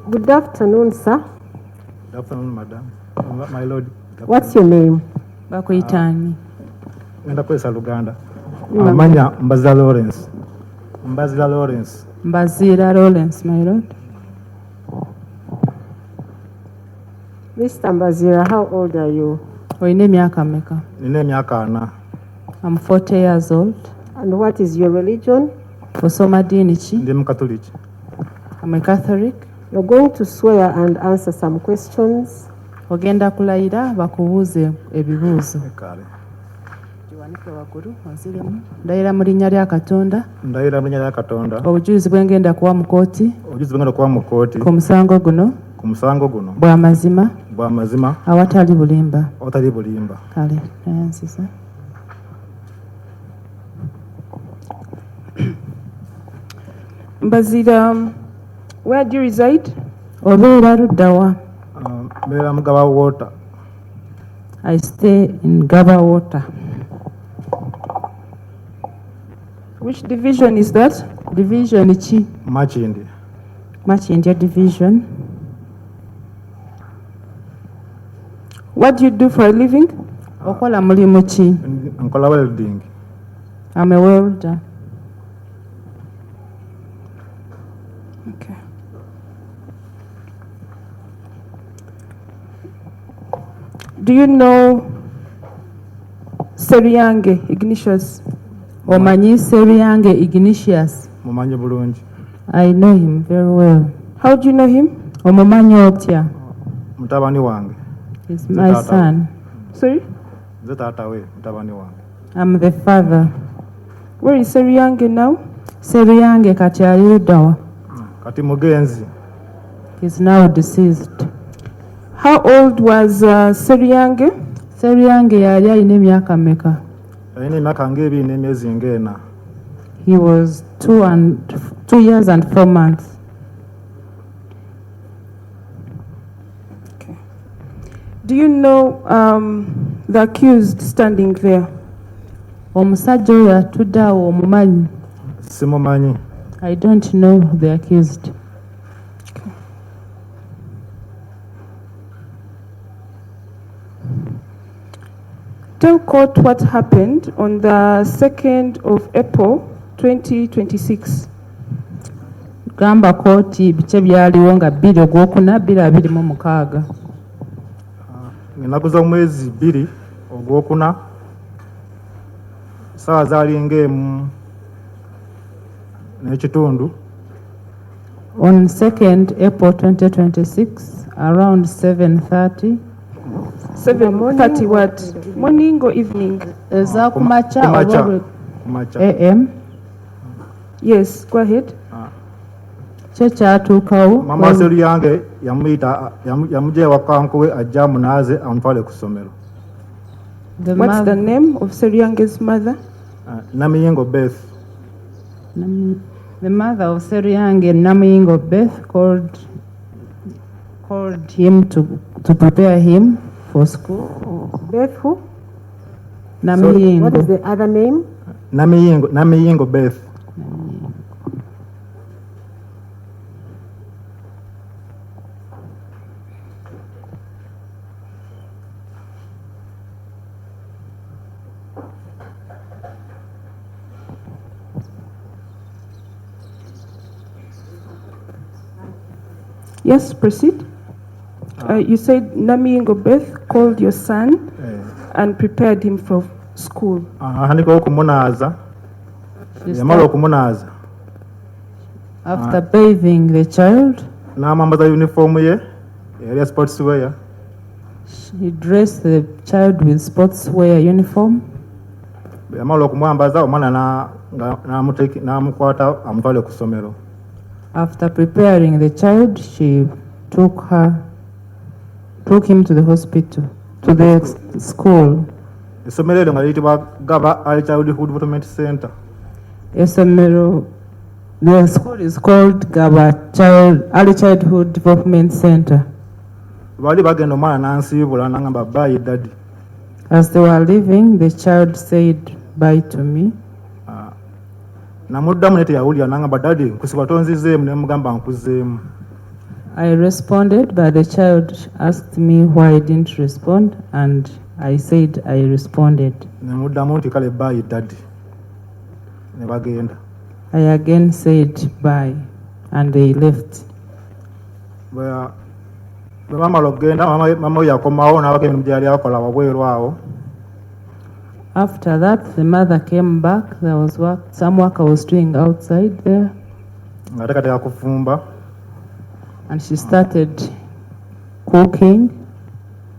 Good afternoon, sir. Good afternoon, madam. My lord. What's your name? Bakuitani. Ngenda kwesa Luganda. Amanya Mbazira Lawrence. Mbazira Lawrence. Mbazira Lawrence, my lord. Mr. Mbazira, how old are you? Oine myaka meka? Nine myaka 4. I'm 40 years old. And what is your religion? Osoma dini ki? Ndi Catholic. I'm a Catholic. You're going to swear and answer some questions. Ogenda kulayira bakubuuze ebibuuzo. Kale. Jiwanike waggulu onziremu. Ndayira mu linnya lya Katonda. Ndayira mu linnya lya Katonda. Obujulizi bwengenda kuwa mu kooti. Obujulizi bwengenda kuwa mu kooti. Ku musango guno. Ku musango guno. Bwa mazima. Bwa mazima. Awatali bulimba. Awatali bulimba. Kale, nayansiza. Mbazira, where do you reside? Obeera luddawa? Mbeera mu Gaba Water. I stay in Gaba Water. Which division is that? Division ki? Machindi. Machindi division. What do you do for a living? Okola mulimu ki? Nkola welding. I'm a welder. Okay. Do you know Seryange Ignatius? Omanyi Seryange Ignatius? Mumanyi bulungi. I know him very well. How do you know him? Omumanyi otya? Mutabani wange. He's my son. Sorry? Nze taata we, mutabani wange. I'm the father. Where is Seryange now? Seryange kati ali luddawa? Kati mugenzi. He's now deceased. How old was Seryange? Seryange yali alina emyaka meka? Alina emyaka ng'ebiri n'emyezi ng'ena. He was 2 years and 4 months. Okay. Do you know the accused standing there? Omusajja oyo atudde awo omumanyi? Simumanyi. I don't know the accused. Okay. Tell court what happened on the 2nd of April 2026. Gamba kooti biki byaliwo nga 2 Ogwokuna 2026. Ennaku z'omwezi 2 Ogwokuna ssaawa zaali ng'emu n'ekitundu. On 2nd April 2026, around 7:30. 7:30 what? Morning or evening? Eza kumacha Kumacha. AM. Yes, go ahead. Kye kyatuukawo. Mama Seryange yamugya ewaka nkuwe ajja amunaaze amutwale ku ssomero. What's the name of Seryange's mother? Namiyingo Beth. The mother of Seryange, Namiyingo Beth, called him to prepare him for school. Beth who? Namiyingo. What is the other name? Namiyingo Beth. Yes, proceed. You said Namiyingo Beth called your son and prepared him for school. Handika okumunaaza. Yamala okumunaaza. After bathing the child, n'amwambaza uniform ye yali ya sports wear. he dressed the child with sportswear uniform. Yamala okumwambaza omwana n'amukwata amutwale ku ssomero. After preparing the child, she took him to the hospital, to the school. Essomero eryo nga liyitibwa Gaba Early Childhood Development Center. The school is called Gaba Early Childhood Development Center. Bali bagenda omwana n'ansiibula n'angamba bye daddy. As they were leaving, the child said bye to me. Namuddamu ne teyawulira n'angamba daddy nkusibwa tonzizeemu ne mugamba nkuzeemu. I responded, but the child asked me why I didn't respond, and I said I responded. Ne muddamu nti kale bye daddy. Ne bagenda. I again said bye, and they left. Bwe bamala okugenda mama we yakomawo n'abako emirimu gye yali akola wabweru awo. After that, the mother came back. There was some work I was doing outside there, Ng'ateekateeka kufumba. and she started cooking.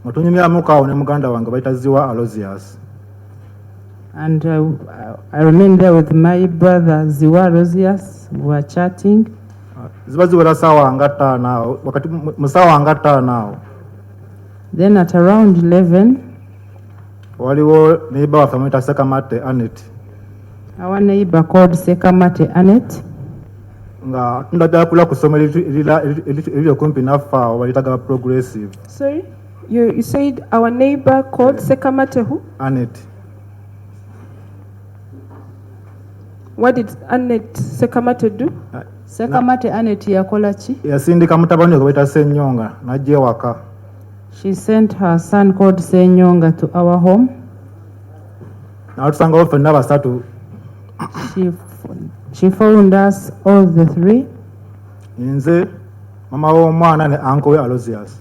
Nga tunyumyamuko awo ne muganda wange bayita Ziwa Aloysius. And I remained there with my brother Ziwa Rosias. We were chatting. Ziba ziwera ssaawa nga 5 awo, wakati mu ssaawa nga 5 awo. Then at around 11, Waliwo neighbor waffe amuyita Sekamate Anet. our neighbor called Sekamate Anet, Nga tundabya kula ku ssomero eriri okumpi naffe awo balitaga Progressive. Sorry? You said our neighbor called Sekamate who? Anet. What did Annette Sekamate do? Sekamate Anet yakola chi? Yasindika mutabani we gwe bayita Ssennyonga n'ajja ewaka. She sent her son called Senyonga to our home. N'atusangawo ffenna basatu. She found us all the three, Nze, mama w'omwana ne uncle we Aloysius.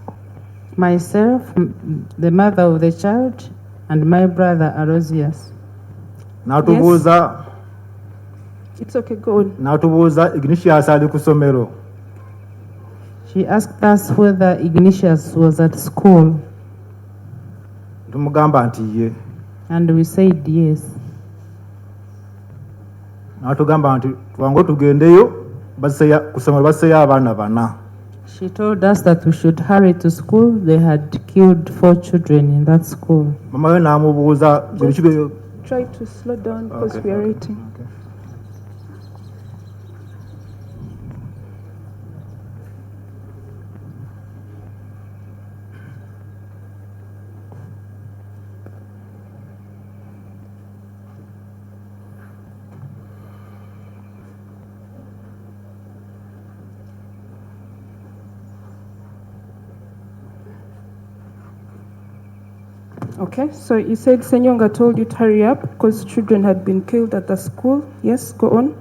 myself, the mother of the child, and my brother Aloysius. N'atubuuza It's okay, go on. n'atubuuza Ignatius ali ku ssomero. She asked us whether Ignatius was at school, Tumugamba nti ye. and we said yes. N'atugamba nti twangu tugendeyo ku ssomero basseeyo abaana 4. She told us that we should hurry to school. They had killed 4 children in that school. Mama we n'amubuuza biki bye. Try to slow down because Okay. we are waiting. Okay. Okay, so you said Senyonga told you to hurry up because children had been killed at the school. Yes, go on.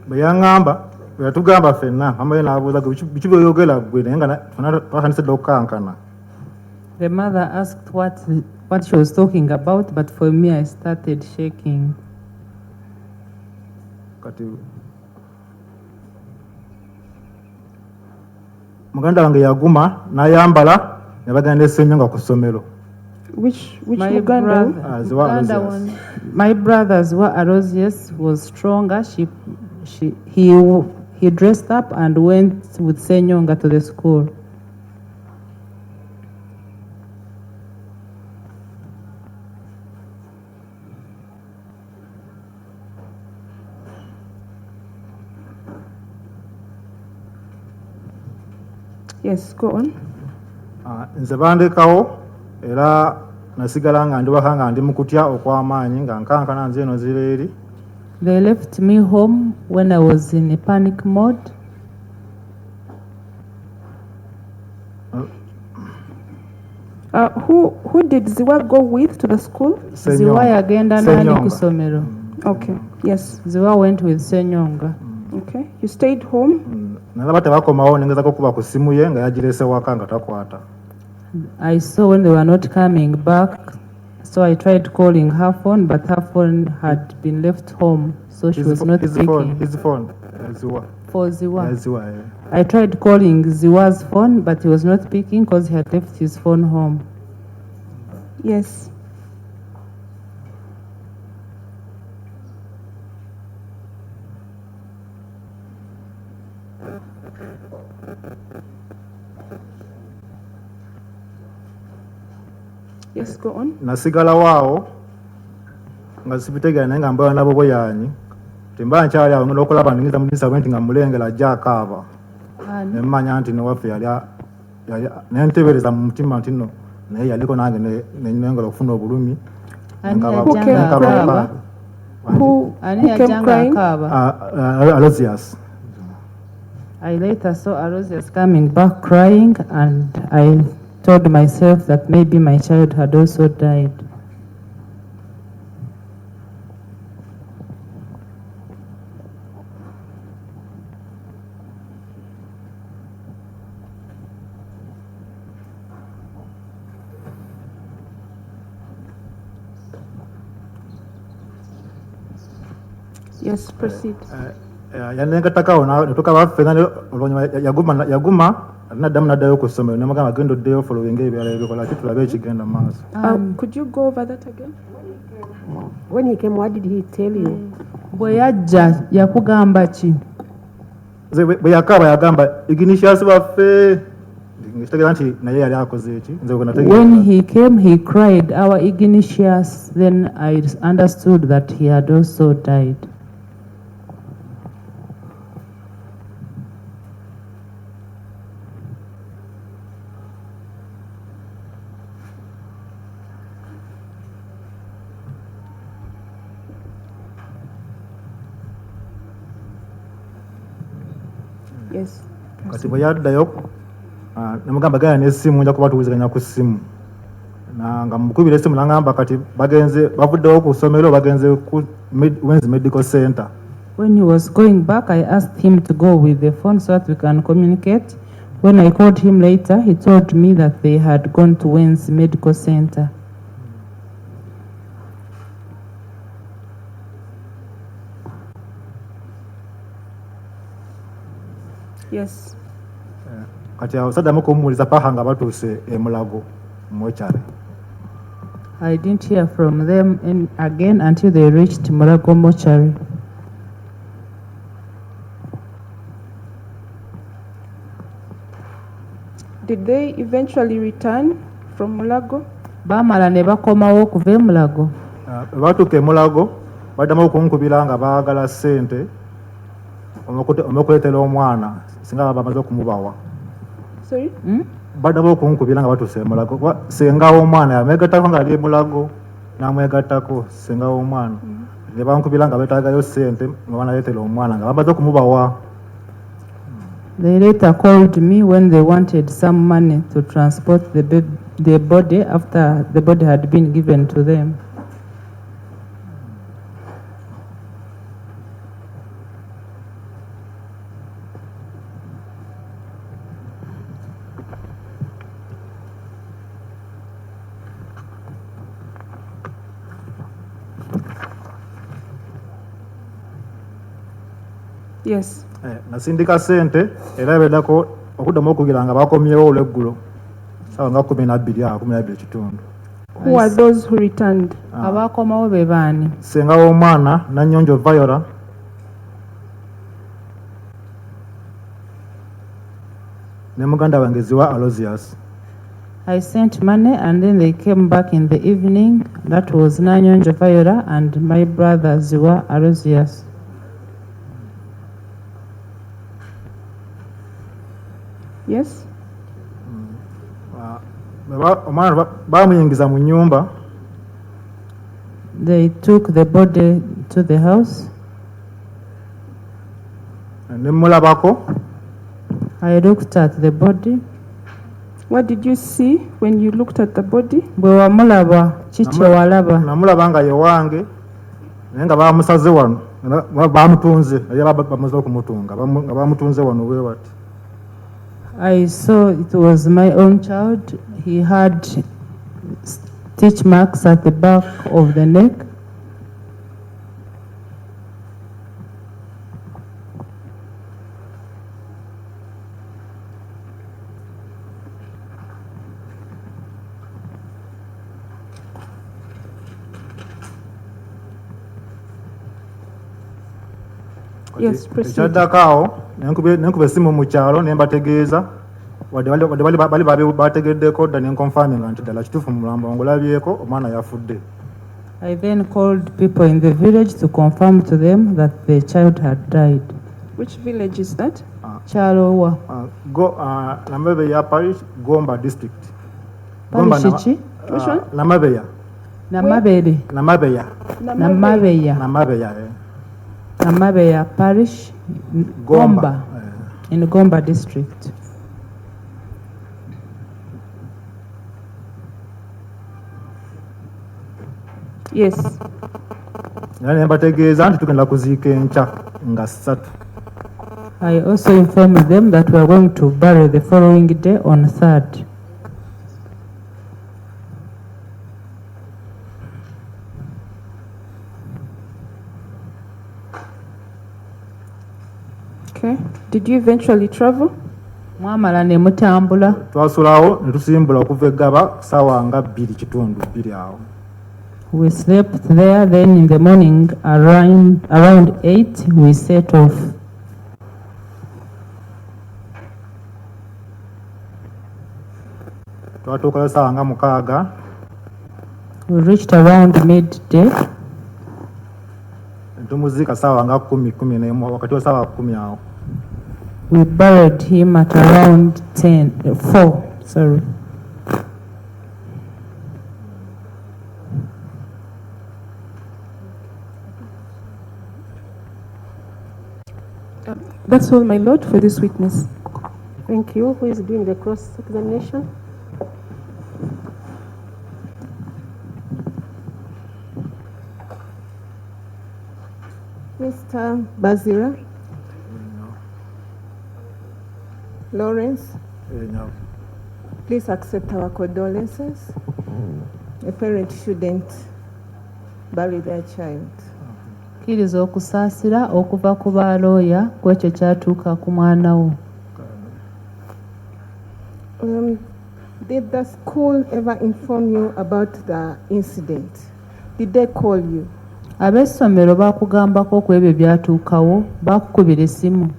Bwe yaŋŋamba bwe yatugamba ffenna mama we n'abuuza biki by'oyogera ggwe naye nga twatandise dda okukankana. The mother asked what she was talking about, but for me, I started shaking. Kati muganda wange yaguma n'ayambala ne bagenda Ssennyonga ku ssomero. Which My Uganda? brother, Ziwa Uganda Aloysius. one. My brother's Aloysius was stronger. He dressed up and went with Senyonga to the school. Yes, go on. Nze bandekawo era nasigala nga ndi waka nga ndi mu kutya okw'amaanyi nga nkankana nze eno zira eri. They left me home when I was in a panic mode. Who did Ziwa go with to the school? Ziwa yagenda nani Ssennyonga. ku ssomero? Okay, yes. Ziwa went with Senyonga. Okay, you stayed home. Nalaba tebakomawo nengezako okuba ku ssimu ye nga yagirese waka nga takwata. I saw when they were not coming back, so I tried calling her phone, but her phone had been left home, so she was not His picking. phone. Ziwa. For Ziwa. Ziwa, yeah. I tried calling Ziwa's phone, but he was not picking because he had left his phone home. Yes. Yes, go on. Nasigalawo awo nga sibitegeera naye nga mbala nabo bweyanyi temba nkyali awo ngenda okulaba ndingiza mu dinisa bwenti nga mulengera ajja akaaba ne mmanya nti newaffe yali naye nteebereza mu mutima nti nno naye yaliko nange nenyongera okufuna obulumi. Ani Who came yajjanga crying? akaaba? Who Ani came yajjanga crying? akaaba? Aloysius. I later saw Aloysius coming back crying, and I told myself that maybe my child had also died. Yes, proceed. yanengatakawo netuka baffena oluvannyuma yaguma naddamu n'addayo ku ssomero nemugamba agenda oddeyo followinga ebyala ebikola ki tulabe ekigenda mu maaso. Could you go over that again? When he came, what did he tell you? Bwe yajja yakugamba ki? Bwe yakaaba yagamba Ignatius baffe kitegeera nti naye yali akoze eki nze bwe nategeera. When he came, he cried, "Our Ignatius." Then I understood that he had also died. Yes. Kati bwe yaddayo namugamba genda n'essimu nja kubatuwuliziganya ku ssimu nga mukubira essimu nangamba kati bavuddewo ku ssomero bagenze ku Wenzi Medical Center. When he was going back, I asked him to go with the phone so that we can communicate. When I called him later, he told me that they had gone to Wenzi Medical Center. Yes. Kati awo saddamu kumuwuliza paka nga batuuse e Mulago mochari. I didn't hear from them again until they reached Mulago mortuary. Did they eventually return from Mulago? Baamala ne bakomawo okuva e Mulago. Batuuka e Mulago baddamu okunkubira nga baagala ssente omukuleetera omwana singa baba bamaze okumubawa. Sorry? Baddamu okunkubira nga batuuse e Mulago senga w'omwana yamwegattako nga ali e Mulago n'amwegattako senga w'omwana ne bankubira nga beetaagayo ssente nga banaleetera omwana nga bamaze okumubawa. They later called me when they wanted some money to transport the body after the body had been given to them. Yes. Nasindika ssente era beddako okuddamu okugira nga bakomyewo olweggulo sawa nga 12 ekitundu. Who are those who returned? Abaakomawo be baani? Senga w'omwana Nannyonjo Viola ne muganda wange Ziwa Aloysius. I sent money and then they came back in the evening. That was Nanyonjo Viola and my brother Ziwa Aloysius. Yes. Omwana baamuyingiza mu nnyumba. They took the body to the house. Ne mulabako. I looked at the body. What did you see when you looked at the body? Bwe wamulaba kiki walaba? Namulaba nga ye wange naye nga baamusaze wano baamutunze naye bamaze okumutunga nga baamutunze wano bwe bati. I saw it was my own child. He had stitch marks at the back of the neck. Yes, proceed. Ekyaddako awo nenkuba essimu mu kyalo ne mbategeeza wadde bali bategeddeko dda ne nkonfaminga nti ddala kituufu mu mulambo ngulabyeko omwana yafudde. I then called people in the village to confirm to them that the child had died. Which village is that? Kyalowa. Namabeya Parish, Gomba District. Parish ki? Which one? Namabeya. Namabere. Namabeya. Namabeya. Namabeya. Namabeya Parish, Gomba. in Gomba district. Yes. Naye mbategeeza nti tugenda kuziika enkya nga 3. I also informed them that we are going to bury the following day on 3rd. Okay. Did you eventually travel? Mwamala ne mutambula. Twasulawo ne tusimbula okuva eggaba ssaawa nga 2:2 awo. We slept there, then in the morning around 8 we set off. Twatuukayo ssaawa nga 6. We reached around midday. Ne tumuziika ssaawa nga 10 wakati wa ssaawa 10 awo. We buried him at around 4. Sorry. That's all, my lord, for this witness. Thank you. Who is doing the cross-examination? Mr. Bazira? Lawrence? Please accept our condolences. A parent shouldn't bury their child. Kkiriza okusaasira okuva ku balooya kwekyo kyatuuka ku mwana wo. Did the school ever inform you about the incident? Did they call you? Ab'essomero baakugambako ku ebyo byatuukawo, baakukubira essimu.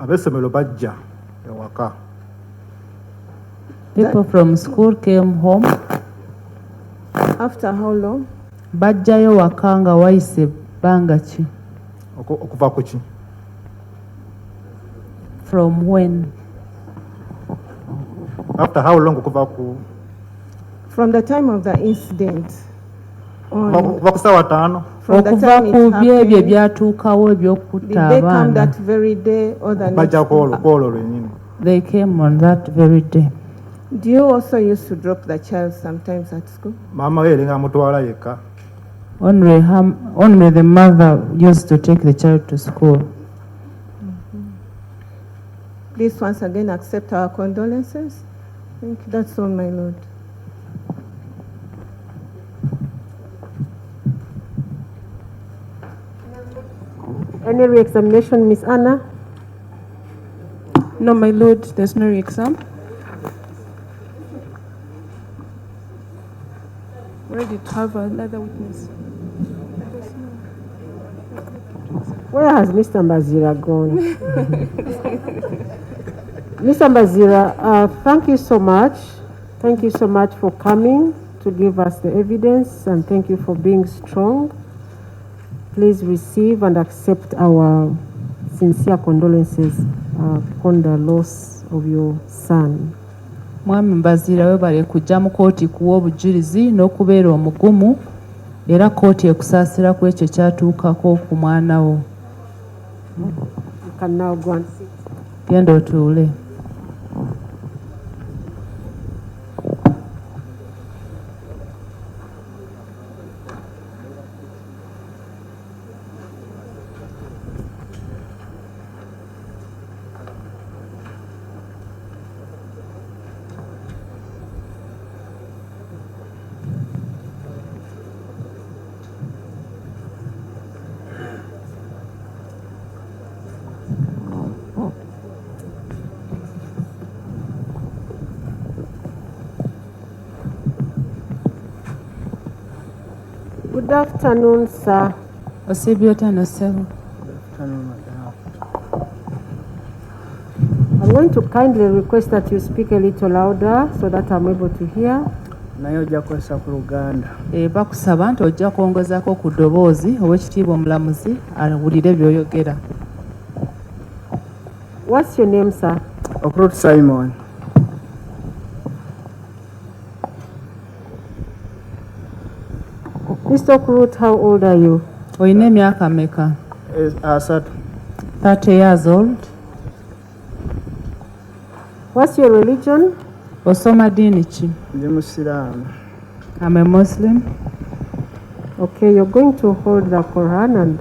Ab'essomero bajja ewaka. People from school came home. After how long? Bajjayo waka nga wayise bbanga ki? Okuva ku ki? From when? After how long okuva ku? From the time of the incident. Okuva ku ssaawa 5. From the Okuva time ku it byebyo happened, ebyatuukawo did eby'okutta they come abaana. that very day or the next Bajja day? kwolwo lwennyini. They came on that very day. Do you also used to drop the child sometimes at school? Maama we yalinga amutwala yekka. Only the mother used to take the child to school. Please once again accept our condolences. Thank you. That's all, my lord. Any re-examination, Miss Anna? No, my lord, there's no re-exam. Ready to have another witness. Where has Mr. Mbazira gone? Mr. Mbazira, thank you so much. Thank you so much for coming to give us the evidence, and thank you for being strong. Please receive and accept our sincere condolences upon the loss of your son. Mwami Mbazira webale kujja mu kooti kuwa obujulizi n'okubeera omugumu era kooti ekusaasira ku ekyo kyatuukako ku mwana wo. You can now go and sit. Genda otuule. Good afternoon, sir. Osibyotano ssebo. I'm going to kindly request that you speak a little louder so that I'm able to hear. Naye ojja kwesa ku Luganda. Bakusaba nti ojja kwongezaako ku ddoboozi Oweekitiibwa Omulamuzi awulire by'oyogera. What's your name, sir? Okrut Simon. Mr. Kurut, how old are you? Oyina emyaka meka? 3. 30 years old. What's your religion? Osoma dini ki? Ndi musiraamu. I'm a Muslim. Okay, you're going to hold the Quran and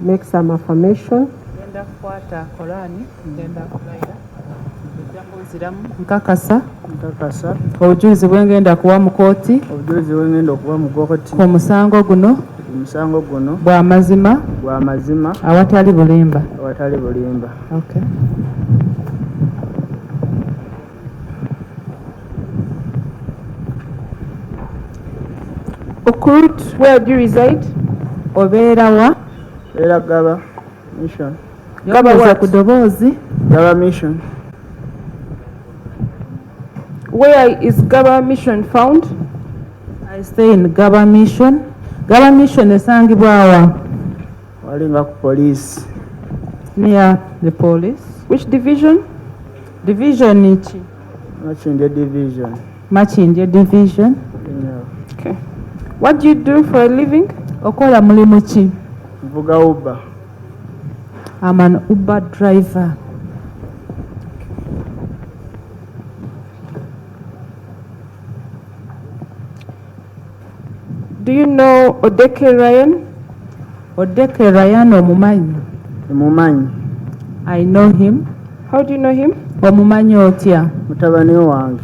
make some affirmation. Ngenda kukwata Korani, ngenda kulayira. Nkakasa Nkakasa obujulizi bwengenda kuwa mu kooti obujulizi bwengenda okuba mu kkooti omusango guno bwa mazima awatali bulimba. Okay. Okurut, where do you reside? Obeera wa? Era Gaba mission. Gaba ku ddoboozi. Gaba mission. Where is Gaba mission found? I stay in Gaba mission. Gaba mission esangibwa wa? Walinga ku police. Near the police. Which division? Division ki? Makindye division. Makindye division. Okay. What do you do for a living? Okola mulimu ki? Mvuga Uber. I'm an Uber driver. Do you know Odeke Ryan? Odeke Ryan omumanyi? Mumanyi. I know him. How do you know him? Omumanyi otya? Mutabani wange.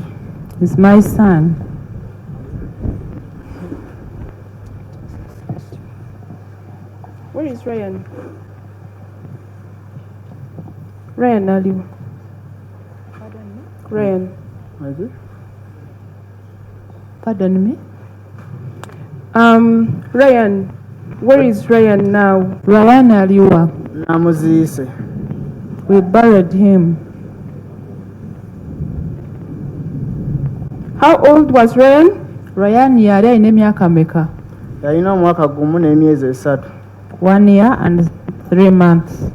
He's my son. Where is Ryan? Ryan Aliu. Ryan. Pardon me? Ryan. Where is Ryan now? Ryan aliwa. Namuziise. We buried him. How old was Ryan? Ryan yali alina emyaka meka? Yalina omwaka gumu n'emyezi 3. 1 year and 3 months.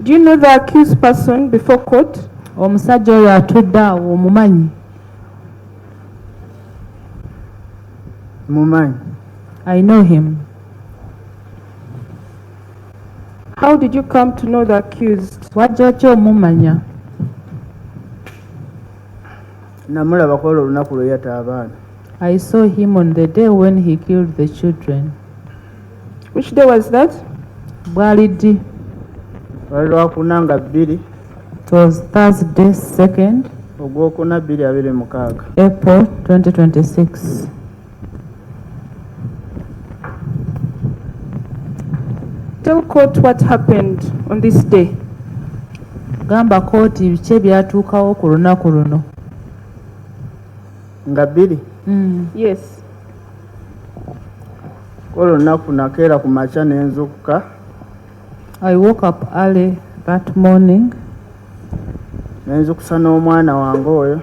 Do you know the accused person before court? Omusajja oyo atudde awo omumanyi? Mumanyi. I know him. How did you come to know the accused? Wajja ki omumanya? Namulabako olwo olunaku lwe yatta abaana. I saw him on the day when he killed the children. Which day was that? Bwali ddi? Lwali Lwakuna nga 2. It was Thursday 2nd Ogwokuna 2026. April 2026. Tell court what happened on this day. Gamba kooti biki ebyatuukawo ku lunaku luno. Nga 2. Yes. Olwo olunaku nakeera ku makya n'enzukuka. I woke up early that morning. Nenzukusa n'omwana wange oyo.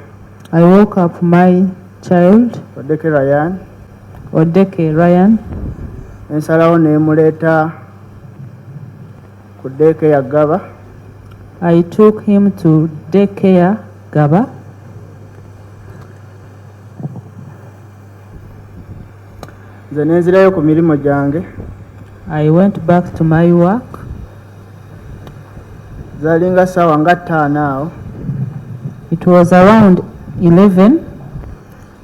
I woke up my child, Odeke Ryan. Odeke Ryan. Ensalawo nemuleeta ku deke ya Gaba. I took him to daycare Gaba. Nze nenzirayo ku mirimu gyange. I went back to my work. Zalinga ssaawa nga 5 awo. It was around 11.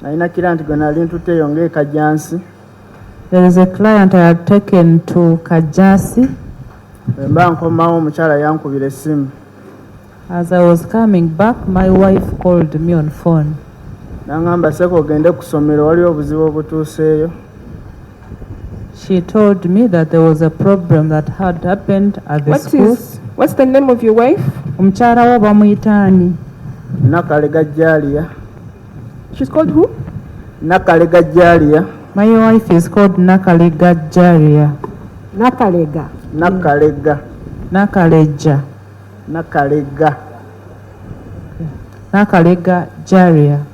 Nalina kiranti gwe nali ntuteeyo ng'ekajjansi. There is a client I had taken to Kajasi. Mba nkomawo omukyala yankubira essimu. As I was coming back, my wife called me on phone. Nangamba seko ogende ku ssomero waliwo obuzibu obutuuseeyo. She told me that there was a problem that had happened at the school. What's the name of your wife? Omukyala wo bamuyita ani? Nakalega Jalia. She's called who? Nakalega Jalia. My wife is called Nakalega Jaria. Nakalega. Nakalega. Nakaleja. Nakalega. Nakalega Jaria.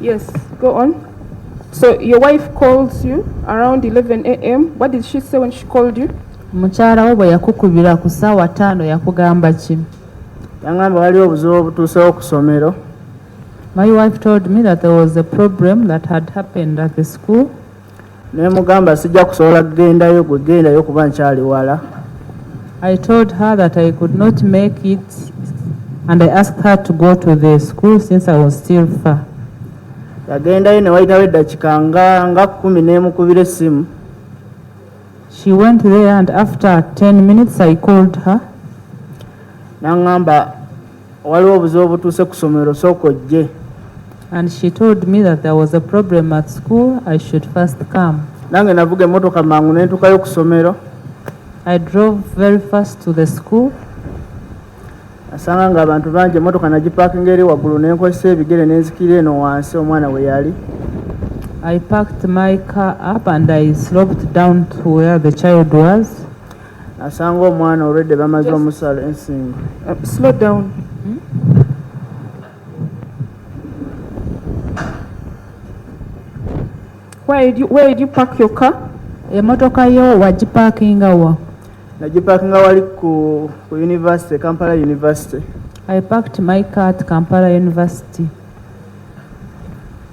Yes, go on. So your wife calls you around 11 a.m. What did she say when she called you? Mukyala wo bwe yakukubira ku ssaawa 5 yakugamba ki? Yangamba waliwo obuzibu obutuusewo ku ssomero. My wife told me that there was a problem that had happened at the school. Ne mugamba sijja kusobola kugendayo gwe gendayo kuba nkyali wala. I told her that I could not make it and I asked her to go to the school since I was still far. Yagendayo ne wayitawo eddakiika nga 10 n'emukubira essimu. She went there and after 10 minutes I called her. N'angamba waliwo obuzibu obutuuse ku ssomero sooka ojje. And she told me that there was a problem at school, I should first come. Nange navuga emmotoka mangu ne ntuukayo ku ssomero. I drove very fast to the school. Asanga ng'abantu bangi emmotoka nagipaakinga eri waggulu ne nkozesa ebigere ne nzikira eno wansi omwana we yali. I parked my car up and I sloped down to where the child was. Asanga omwana olwedde bamaze omusala ensingo. Slow down. Where did you park your car? Emotoka yo wagiparkinga wa? Nagipaakinga wali ku university, Kampala University. I parked my car at Kampala University.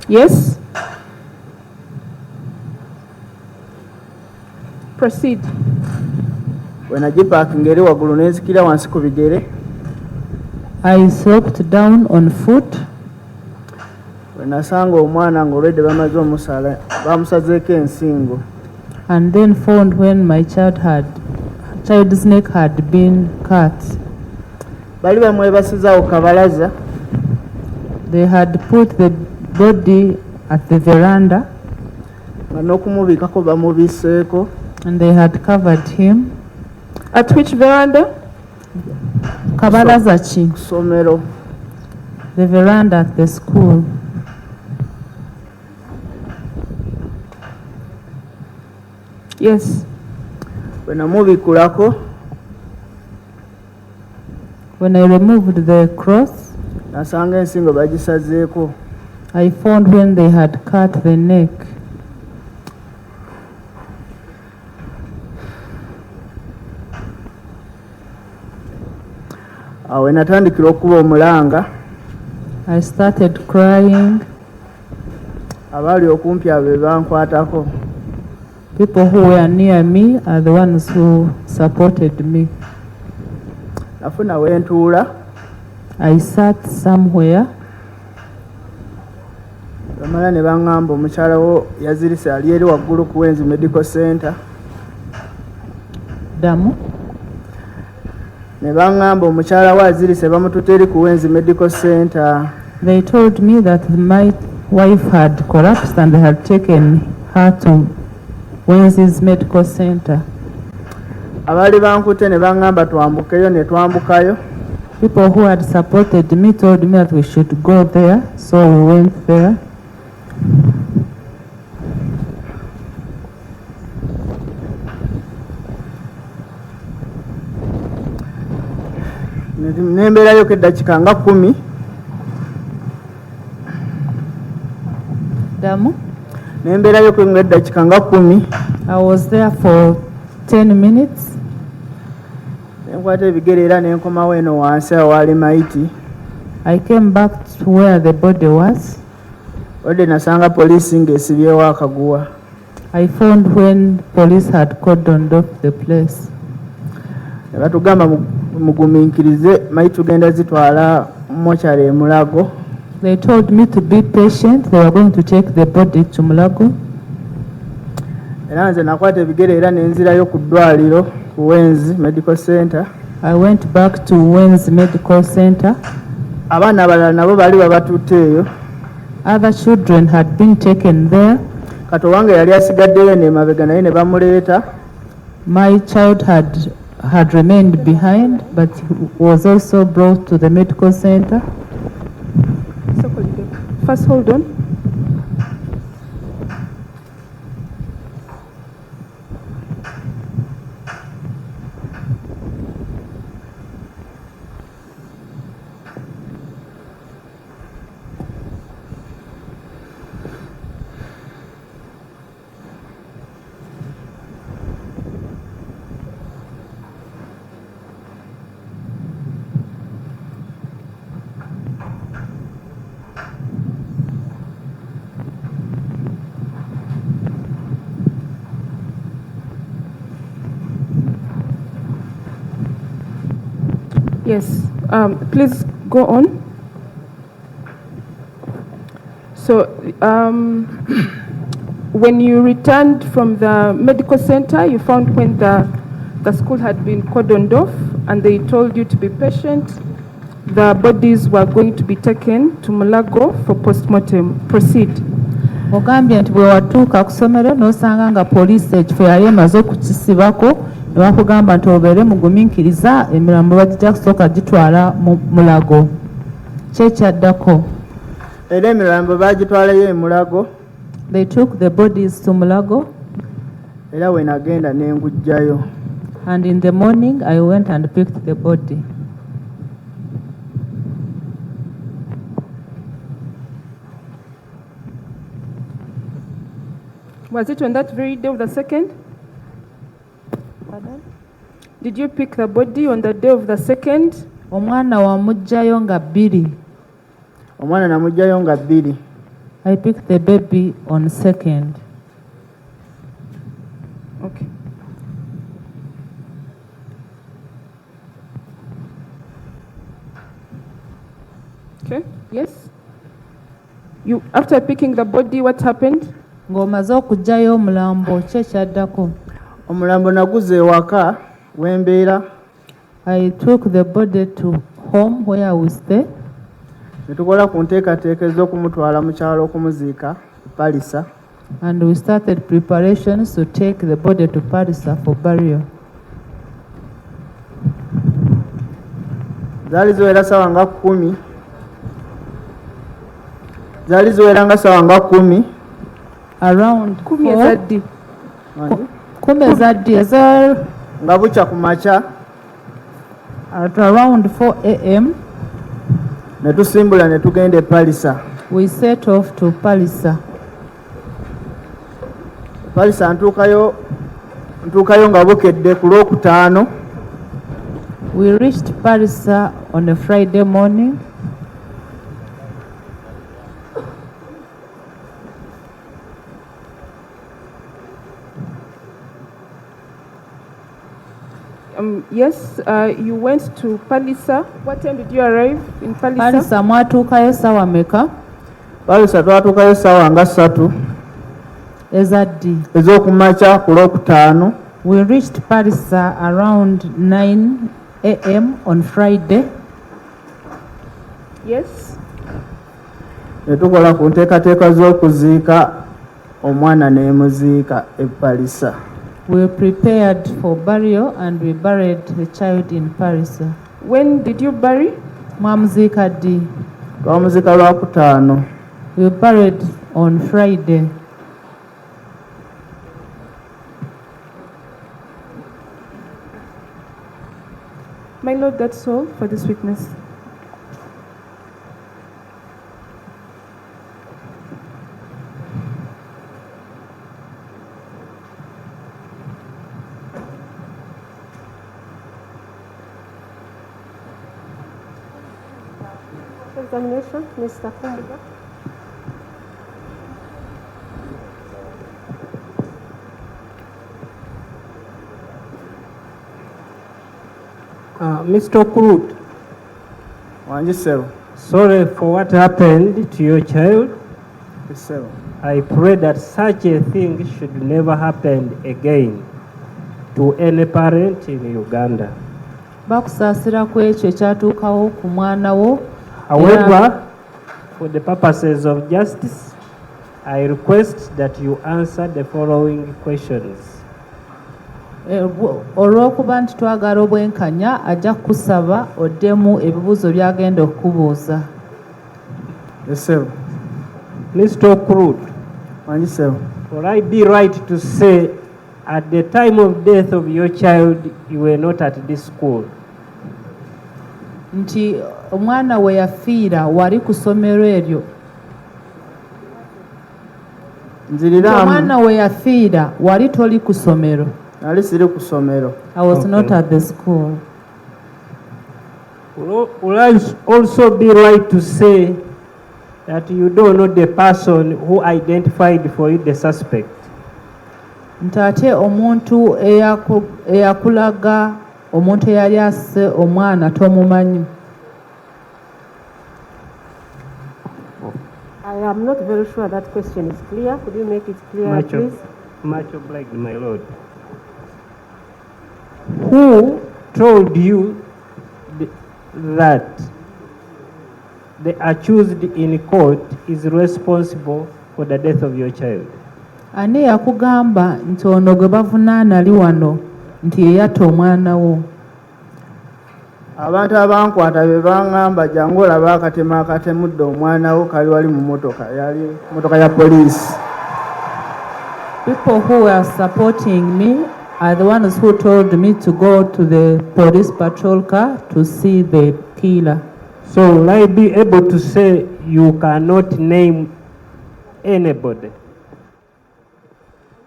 Yes? Proceed. Bwe nagipaakinga eri waggulu ne nzikira wansi ku bigere. I sloped down on foot. Bwe nasanga omwana ng'olwedde bamaze omusala bamusazeeko ensingo. And then found when my child's neck had been cut. Bali bamwebasizaawo kabalaza. They had put the body at the veranda nga n'okumubiikako bamubiseeko. and they had covered him. At which veranda? Kabalaza ki? Ku ssomero. The veranda at the school. Yes. Bwe namubikulako When I removed the cross, nasanga ensingo bagisazeeko. I found when they had cut the neck. Awo we natandikira okuba omulanga. I started crying. Abaali okumpi abo be bankwatako. People who were near me are the ones who supported me. Nafuna we ntuula. I sat somewhere. Bamala ne baŋŋamba omukyala wo yazirise ali eri waggulu ku Wenzi Medical Center. Damu. Ne baŋŋamba omukyala we azirise bamututte eri ku Wenzi Medical Center. They told me that my wife had collapsed and they had taken her to Wenzi's Medical Center. Abaali bankutte ne baŋŋamba twambukeyo ne twambukayo. People who had supported me told me that we should go there, so we went there. Ne mbeerayoko eddakiika nga 10. Damu. Ne mbeerayoko eddakiika nga 10. I was there for 10 minutes. Ne nkwata ebigere era ne nkomawo eno wansi awaali mayiti. I came back to where the body was. Wadde nasanga poliisi ng'esibyewo akaguwa. I found when police had cordoned off the place. Ne batugamba mugumiikirize mayiti tugenda zitwala mochari e Mulago. They told me to be patient. They were going to take the body to Mulago. Era nze nakwata ebigere era ne nzirayo ku ddwaliro ku Wenzi Medical Center. I went back to Wen's Medical Center. Abaana abalala nabo baali babatutte eyo. Other children had been taken there. Kato wange yali asigaddeyo ne mabega naye ne bamuleeta. My child had remained behind, but was also brought to the medical center. First, hold on. Yes, please go on. So, when you returned from the medical center, you found when the school had been cordoned off and they told you to be patient, the bodies were going to be taken to Mulago for post-mortem. Proceed. Ogambye nti bwe watuuka ku ssomero n'osanga nga poliisi ekifo yali emaze okukisibako ne bakugamba nti obeere mugumiikiriza emirambo bagijja kusooka gitwala mu Mulago. Ki ekyaddako? Era emirambo baagitwalayo e Mulago. They took the bodies to Mulago. Era we nagenda ne ngujjayo. And in the morning I went and picked the body. Was it on that very day of the 2nd? Pardon? Did you pick the body on the day of the 2nd? Omwana wamugjayo nga 2. Omwana namugjayo nga 2. I picked the baby on 2nd. Okay. Okay, yes. You, after picking the body, what happened? Ng'omaze okugjayo omulambo ki ekyaddako? Omulambo naguze ewaka wembeera. I took the body to home where we stay. Ne tukola ku nteekateeka ez'okumutwala mu kyalo okumuziika Palisa. And we started preparations to take the body to Parisa for burial. Zaali ziwera ssaawa nga 10. Zaali ziwera nga ssaawa nga 10. Around 10 ezaddi. 10 ezaddi nga bukya ku makya. At around 4 a.m. ne tusimbula ne tugenda e Palisa. We set off to Parisa. Palisa ntuukayo nga bukedde ku Lwokutaano. We reached Parisa on a Friday morning. Yes, you went to Palisa. What time did you arrive in Palisa? Parisa mwatuukayo ssaawa meka? Palisa twatuukayo ssaawa nga 3 ezaddi ez'okumakya ku Lwokutaano. We reached Parisa around 9 a.m. on Friday. Yes. Ne tukola ku nteekateeka z'okuziika omwana ne muziika e Palisa. We prepared for burial and we buried the child in Parisa. When did you bury? Mwamuziika ddi? Twamuziika Lwokutaano. We buried on Friday. My Lord, that's all for this witness. Examination, Mr. Kumbuga. Mr. Kurut, Wanjisero. sorry for what happened to your child. Kisero. I pray that such a thing should never happen again to any parent in Uganda. Bakusaasira ku ekyo ekyatuukawo ku mwana wo. However, for the purposes of justice, I request that you answer the following questions. Olw'okuba nti twagala obwenkanya ajja kusaba oddemu ebibuuzo by'agenda okubuuza. Kisero. Mr. Kurut, Wanjisero. will I be right to say at the time of death of your child you were not at this school? Nti omwana we yafiira wali ku ssomero eryo. Omwana we yafiira wali toli ku ssomero. Nali siri ku ssomero. I was not at the school. Will I also be right to say that you don't know the person who identified for you the suspect? Nti ate omuntu eyakulaga omuntu eyali asse omwana tomumanyi? I am not very sure that question is clear. Could you make it clear, please? Much obliged, my lord. Who told you that the accused in court is responsible for the death of your child? Ani yakugamba nti ono gwe bavunaana ali wano nti yeyatta omwana wo? Abantu abankwata be baŋŋamba jangu olaba akatema akatemudde omwana wo kali wali mu motoka, yali motoka ya poliisi. People who were supporting me are the ones who told me to go to the police patrol car to see the killer. So will I be able to say you cannot name anybody?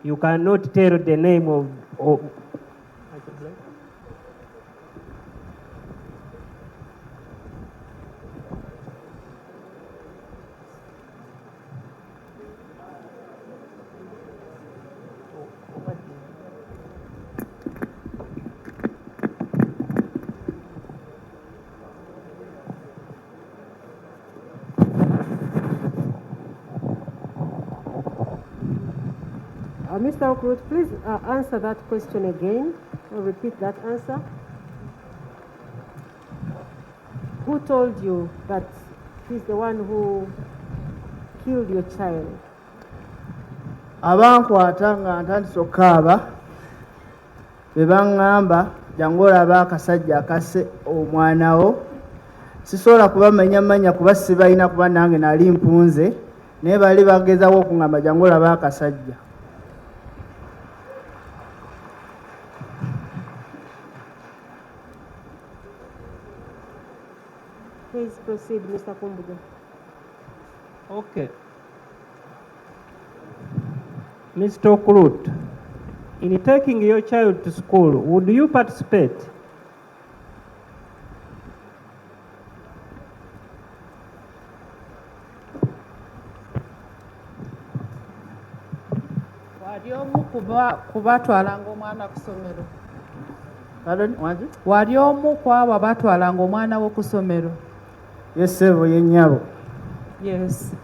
You cannot tell the name of Mr. Okrut, please answer that question again, or repeat that answer. Who told you that he's the one who killed your child? Abankwata nga ntandise okukaaba be baŋŋamba jangu olaba akasajja akasse omwana wo. Sisobola kubamanya manya kuba sibalina kuba nange nali mpunze, naye bali bagezawo okuŋŋamba jangu olaba akasajja. Please proceed, Mr. Kumbuga. Okay. Mr. Okrut, in taking your child to school, would you participate? Wali omu kubatwalanga omwana ku ssomero? Pardon, wangi? Wali omu ku abo abatwalanga omwana wo ku ssomero? Yes, sebo ye nnyabo. Yes.